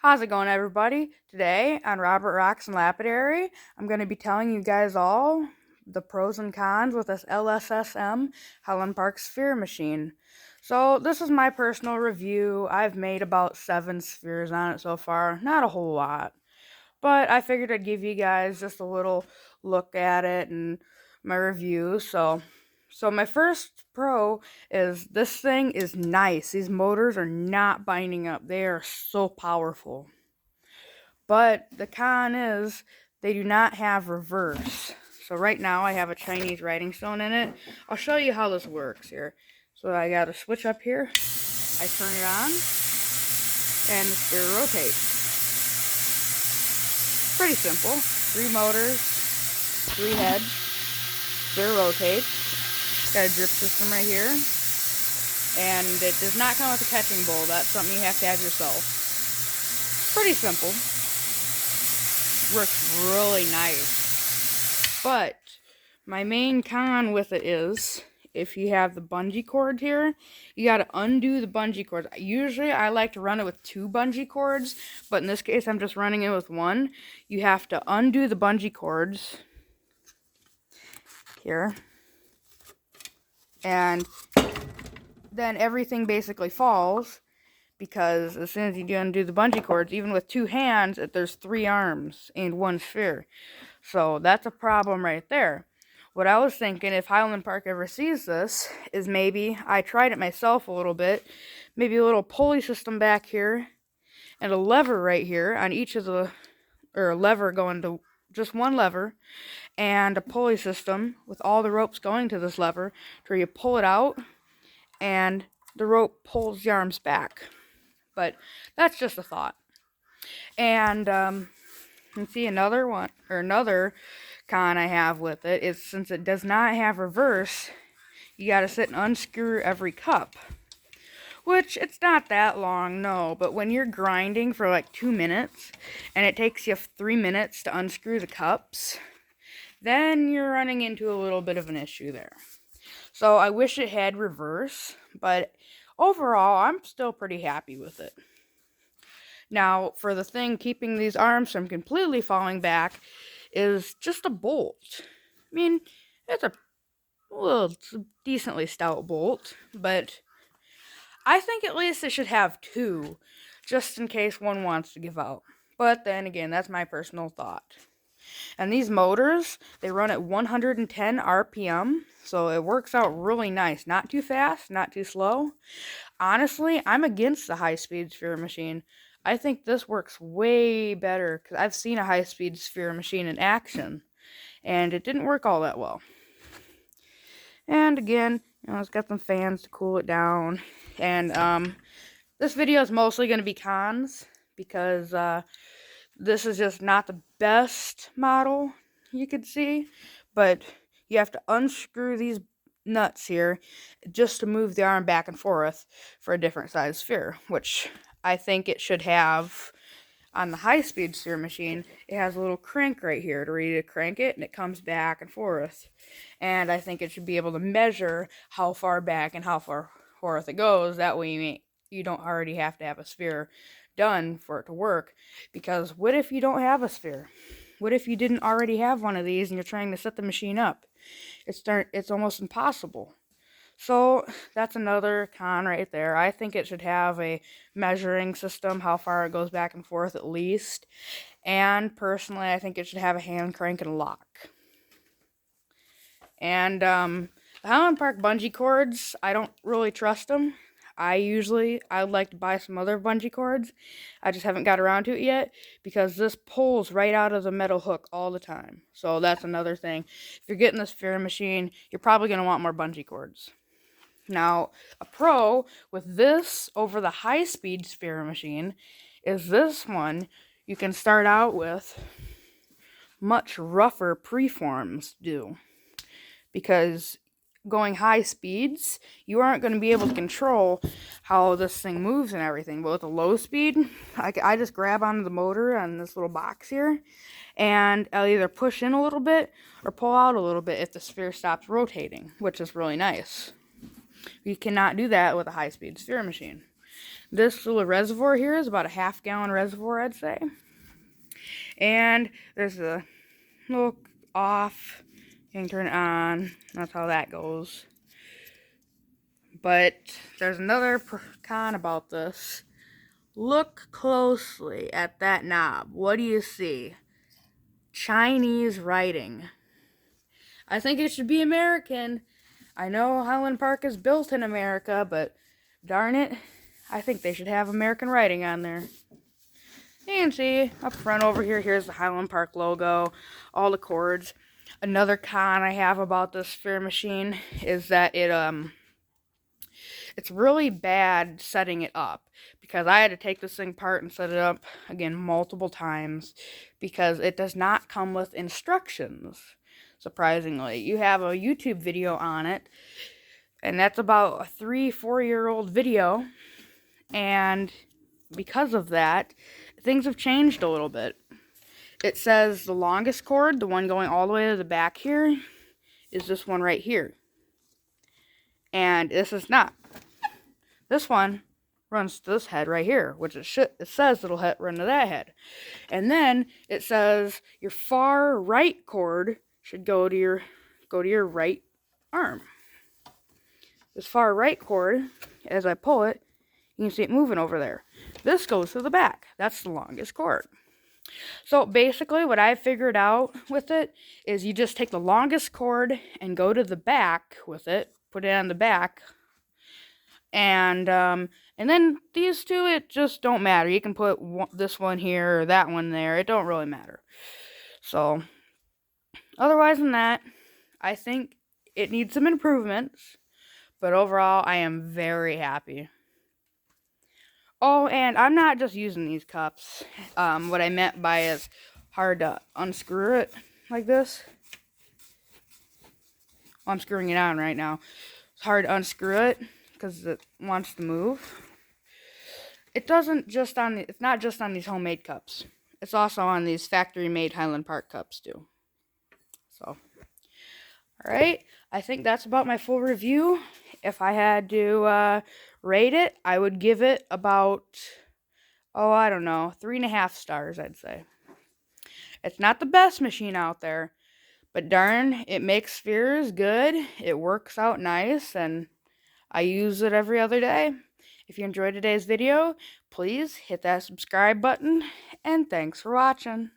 How's it going, everybody? Today on Robert Rocks and Lapidary, I'm going to be telling you guys all the pros and cons with this lssm Highland Park sphere machine. So this is my personal review. I've made about 7 spheres on it so far, not a whole lot, but I figured I'd give you guys just a little look at it and my review. So my first pro is this thing is nice. These motors are not binding up. They are so powerful. But the con is they do not have reverse. So right now I have a Chinese writing stone in it. I'll show you how this works here. So I got a switch up here. I turn it on and the sphere rotates. Pretty simple. 3 motors, 3 heads, sphere rotates. Got a drip system right here. And it does not come with a catching bowl. That's something you have to have yourself. Pretty simple. Works really nice. But my main con with it is if you have the bungee cord here, you got to undo the bungee cords. Usually I like to run it with 2 bungee cords, but in this case I'm just running it with 1. You have to undo the bungee cords here, and then everything basically falls, because as soon as you undo the bungee cords, even with 2 hands, there's 3 arms and 1 sphere. So that's a problem right there. What I was thinking, if Highland Park ever sees this, is maybe, I tried it myself a little bit, maybe a little pulley system back here, and a lever right here on each of the, or a lever going to, just 1 lever, and a pulley system with all the ropes going to this lever, where you pull it out, and the rope pulls the arms back. But that's just a thought. And you see another one, or another con I have with it is, since it does not have reverse, you gotta sit and unscrew every cup. Which, it's not that long, no, but when you're grinding for like 2 minutes, and it takes you 3 minutes to unscrew the cups, then you're running into a little bit of an issue there. So I wish it had reverse, but overall, I'm still pretty happy with it. Now, for the thing keeping these arms from completely falling back is just a bolt. I mean, it's a decently stout bolt, but I think at least it should have 2, just in case one wants to give out. But then again, that's my personal thought. And these motors, they run at 110 RPM, so it works out really nice. Not too fast, not too slow. Honestly, I'm against the high-speed sphere machine. I think this works way better, because I've seen a high-speed sphere machine in action, and it didn't work all that well. And again, it's got some fans to cool it down. And this video is mostly going to be cons, because this is just not the best model you could see, but you have to unscrew these nuts here just to move the arm back and forth for a different size sphere, which I think it should have. On the high-speed sphere machine, it has a little crank right here to ready to crank it, and it comes back and forth. And I think it should be able to measure how far back and how far forth it goes. That way you don't already have to have a sphere done for it to work. Because what if you don't have a sphere? What if you didn't already have one of these and you're trying to set the machine up? It's almost impossible. So that's another con right there. I think it should have a measuring system, how far it goes back and forth at least. And personally, I think it should have a hand crank and lock. And the Highland Park bungee cords, I don't really trust them. I'd like to buy some other bungee cords. I just haven't got around to it yet, because this pulls right out of the metal hook all the time. So that's another thing. If you're getting this sphere machine, you're probably going to want more bungee cords. Now, a pro with this over the high-speed sphere machine is this one. You can start out with much rougher preforms do, because going high speeds, you aren't going to be able to control how this thing moves and everything. But with a low speed, I just grab onto the motor on this little box here, and I'll either push in a little bit or pull out a little bit if the sphere stops rotating, which is really nice. You cannot do that with a high-speed sphere machine. This little reservoir here is about a half-gallon reservoir, I'd say. And there's a little off. You can turn it on. That's how that goes. But there's another con about this. Look closely at that knob. What do you see? Chinese writing. I think it should be American. I know Highland Park is built in America, but darn it, I think they should have American writing on there. You can see up front over here, here's the Highland Park logo, all the cords. Another con I have about this sphere machine is that it's really bad setting it up, because I had to take this thing apart and set it up again multiple times because it does not come with instructions. Surprisingly, you have a YouTube video on it, and that's about a 3-4-year-old video, and because of that, things have changed a little bit. It says the longest cord, the one going all the way to the back here, is this one right here. And this is not. This one runs to this head right here, which it says it'll run to that head. And then it says your far right cord should go to your right arm. This far right cord, as I pull it, you can see it moving over there. This goes to the back. That's the longest cord. So basically what I've figured out with it is you just take the longest cord and go to the back with it, put it on the back, and then these two, it just don't matter. You can put this one here or that one there. It don't really matter. So otherwise than that, I think it needs some improvements, but overall I am very happy. Oh, and I'm not just using these cups. What I meant by is hard to unscrew it like this. Well, I'm screwing it on right now. It's hard to unscrew it because it wants to move. It's not just on these homemade cups. It's also on these factory-made Highland Park cups too. So, alright, I think that's about my full review. If I had to rate it, I would give it about, I don't know, 3.5 stars, I'd say. It's not the best machine out there, but darn, it makes spheres good. It works out nice, and I use it every other day. If you enjoyed today's video, please hit that subscribe button, and thanks for watching.